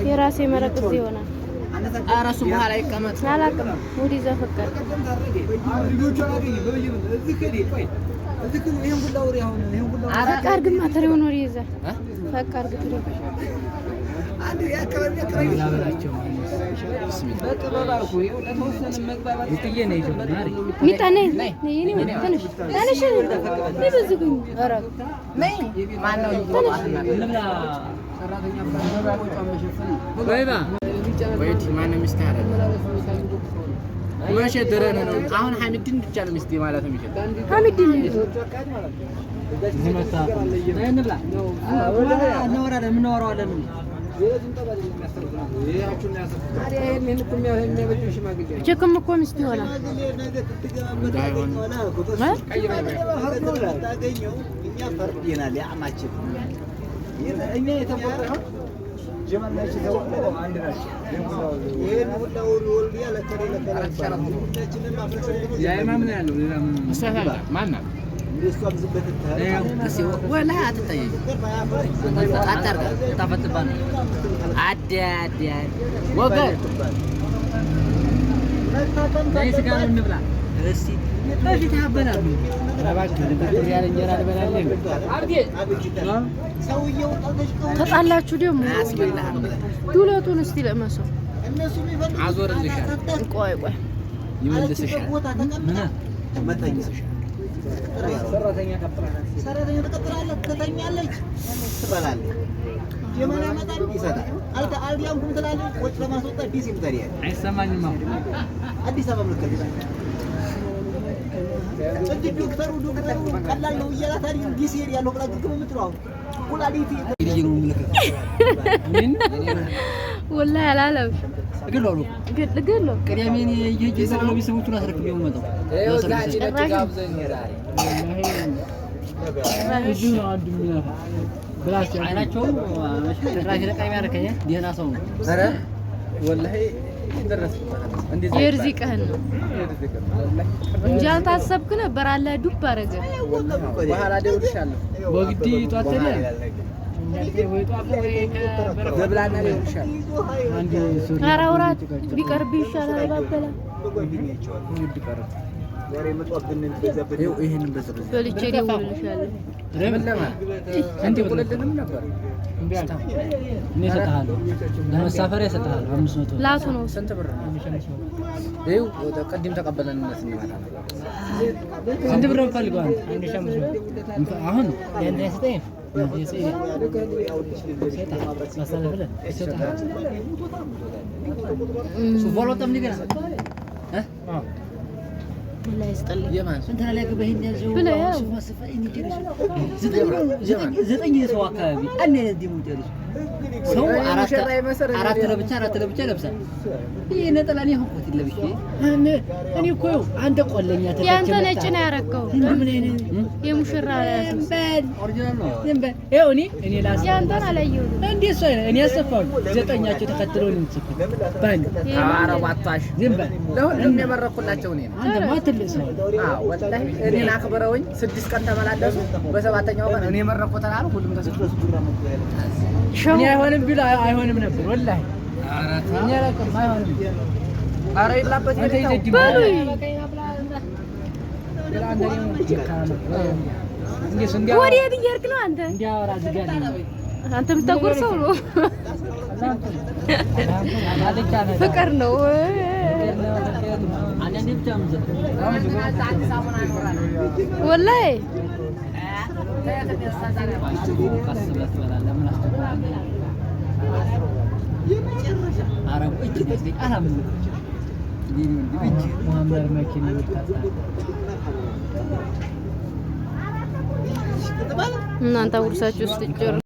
የራሴ መረቅ እዚህ ይሆናል። አራሱ በኋላ ይቀመጥ አላውቅም። ወዲ ዘፈቀደ ፈቃር ግን ማተሪው ነው ይዘ ፈቃር ግን አንዱ ያከራይ ያላበላቸው ሚጣኔ ነኝ ትንሽ ትንሽ ይበዝጉኝ ኧረ ነይ ማነው እንብላ ሰራተኛ ባይባ ወይት ማነው ሚስታረ ወሽ ደረነ ነው አሁን ሐሚድን ብቻ ነው ሚስቴ ማለት ነው የሚችል ሐሚድን ዝመታ እንብላ እናወራለን እናወራለን ቸከም እኮ ሚስት ይሆናል እኛ የተቆጣው ጀማናች ተወለደ አንድ ናቸው ይሄን ሁሉ ወልዲያ ለከለከለ ያይማምን ያለው ሌላ መስተፋጋ ማን ነው እንደሱ አብዝበት ታዲያ ወላ አትጠይቅ አታርጋ ታፈጥባን አዳዳ ወገር ታይስ ጋር እንብላ እስቲ በፊት ያበላሉ ረባክ ያለ እንጀራ ልበላለን አብዲ ሰውየው ተጣላችሁ ደግሞ አስበላህ ዱለቱን እስቲ ለመሰው እነሱ የሚፈልጉ አዞርልሻል ቆይ ይመልስሻል ምን መተኛሽ ሰራተኛ ተቀጥራለች ትተኛለች ትበላለች ጀማና ያመጣል ይሰጣል አልዲያንኩም ትላለች ወጭ ለማስወጣት ዲሲ ምታሪያል አይሰማኝም አዲስ አበባ ምልክት ዶክተሩ ቀላል ነው እያላት አይደል ዲሲ ያለው ብላ ግግም የምትለው ኩላሊቲ ይልጅ ነው ምልክት ምን ወላሂ አላለም ግሎሉ ግሎ ቅዳሜን የጄጄ ሰው ቢሰሙቱን አስረክበው መጣው እጁ ነው አንዱ ሚያፋ ብላስ አይናቸው ራሽ ለቃይ ያርከኝ ዲና ሰው አረ ወላሂ ደረስኩት እንደዚህ የርዚቀህን ነው እንጂ አንተ አሰብክ ነበር አለ ዱብ አረገ በኋላ ደውልሻለሁ ወግዲ ጧተለ ደብላና ደውልሻለሁ አንድ ሱሪ አራውራት ቢቀርብ ይሻላል ባበላ ዛሬ መጥቷብን እንደዘበደ ይሄንን በዝርዝ በልቼ ደውልልሻለሁ ለማ እንዴ ቁለልንም ነበር እኔ ሰጣለሁ ለመሳፈር ያሰጣል 500 ላቱ ነው ስንት ብር ነው ይው ወደ ቀድም ተቀበለንነት እንማታ ስንት ብር ነው ፈልገው 1500 አሁን ያን ያሰጠኝ ሱፎሎ ተምኒ ገና لا يسطلي يمان انت لا يقبه ينزل شوف مسفه اني جلس زطني سو አካባቢ አኔ ለዲሙ ጀልስ ሰው አራት ለብቻ ለብሳ ይሄ ነጠላኔ ሆንኩት ለብሼ እኔ እኮ አንተ ቆለኛ ተከተለ ያንተ ነጭ ነው ያረከው ምን አይነት የሙሽራ በል ኦሪጂናል ነው ይሄው እኔ ላስ ያንተን አላየው እንዴ እሱ እኔ ያሰፋው ዘጠኛቸው ተከትለው ነው ጽፈው ባንክ አረባታሽ ዝምበል ለሁሉም የመረኩላቸው እኔ አንተ ማትልስ ነው ወላሂ እኔን አክብረውኝ 6 ቀን ተመላለሱ በሰባተኛው ቀን እኔ መረኩታል አሉ ሁሉም ተሰጥቶ እኔ አይሆንም ቢል አይሆንም ነበር ወላሂ አራታ እኔ አላውቅም አይሆንም አረ ይላበት በሉይ ወዴት እየሄድክ ነው አንተ እንዲያወራ ዝጋልኝ አንተ የምታጎርሰው ነው ፍቅር ነው አንዴ ብቻ ምዘት ወላሂ አረብ እጅ ነው አላም እጅ ሙሐመድ መኪና ይወጣል እናንተ ጉርሳችሁ ውስጥ